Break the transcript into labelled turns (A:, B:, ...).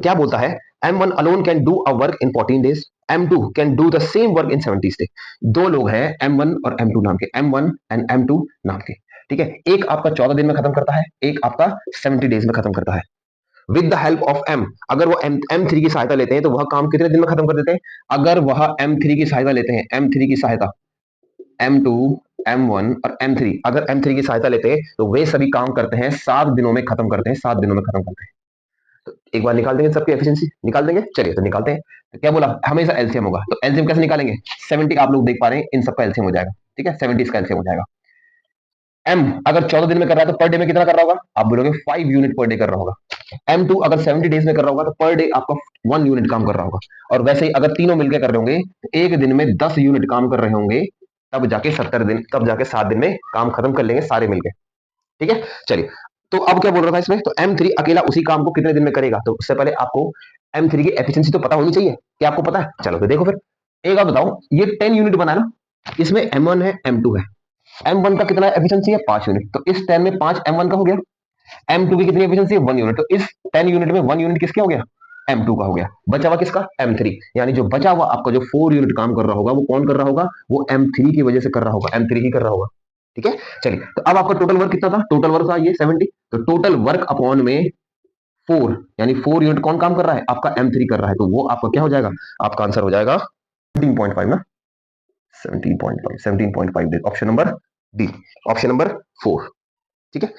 A: क्या बोलता है, M1 alone can do a work in 14 days, M2 can do the same work in 70 days. दो लोग हैं M1 और M2 नाम के, M1 एंड M2 नाम के, ठीक है। एक आपका 14 दिन में खत्म करता है, एक आपका 70 डेज में खत्म करता है। With the help of M, अगर वो M3 की सहायता लेते हैं तो वह काम कितने दिन में खत्म कर देते हैं? अगर वह M3 की सहायता लेते हैं, M3 की सहायता, M2, M1 और M3, अगर M3 की सहायता लेते हैं तो वे सभी काम करते हैं 7 दिनों में खत्म करते हैं, 7 दिनों में खत्म करते हैं। तो एक बार निकाल देंगे सबकी एफिशिएंसी, निकाल देंगे, चलिए तो निकालते हैं। तो क्या बोला, हमेशा एलसीएम होगा, तो एलसीएम कैसे निकालेंगे? 70 आप लोग देख पा रहे हैं, इन सबका एलसीएम हो जाएगा, ठीक है, 70 इसका एलसीएम हो जाएगा। एम अगर 14 दिन में कर रहा है तो पर डे में कितना कर रहा होगा? आप बोलोगे 5 यूनिट पर डे कर रहा होगा। M2 अगर 70 डेज में कर रहा होगा तो पर डे आपका 1 यूनिट काम कर रहा होगा। और वैसे ही अगर तीनों मिलकर कर रहे होंगे तो एक दिन में 10 यूनिट काम कर रहे होंगे, तब जाके 70 दिन, तब जाके 7 दिन में काम खत्म कर लेंगे सारे मिलके, ठीक है। चलिए, तो अब क्या बोल रहा था इसमें, तो M3 अकेला उसी काम को कितने दिन में करेगा? तो उससे पहले आपको M3 की एफिशिएंसी तो पता होनी चाहिए, क्या आपको पता है? चलो तो देखो फिर, एक बात बताओ, ये 10 यूनिट बना ना, इसमें M1 है, M2 है, M1 का कितना एफिशिएंसी है? 5 यूनिट, तो इस 10 में 5 M1 का हो गया। M2 की कितनी एफिशिएंसी है? 1 यूनिट, तो इस 10 यूनिट में 1 यूनिट किसके हो गया? M2 का हो गया। बचा हुआ किसका? M3। यानी जो बचा हुआ आपका जो 4 यूनिट काम कर रहा होगा वो कौन कर रहा होगा? वो M3 की वजह से कर रहा होगा, M3 ही कर रहा होगा, ठीक है। चलिए, तो अब आपका टोटल वर्क कितना था? टोटल वर्क था ये 70, तो टोटल वर्क अपॉन में 4, यानी 4 यूनिट कौन काम कर रहा है? आपका M3 कर रहा है, तो वो आपका क्या हो जाएगा? आपका आंसर हो जाएगा 17.5 ना, 17.5, 17.5 option number D, option number 4, ठीक है।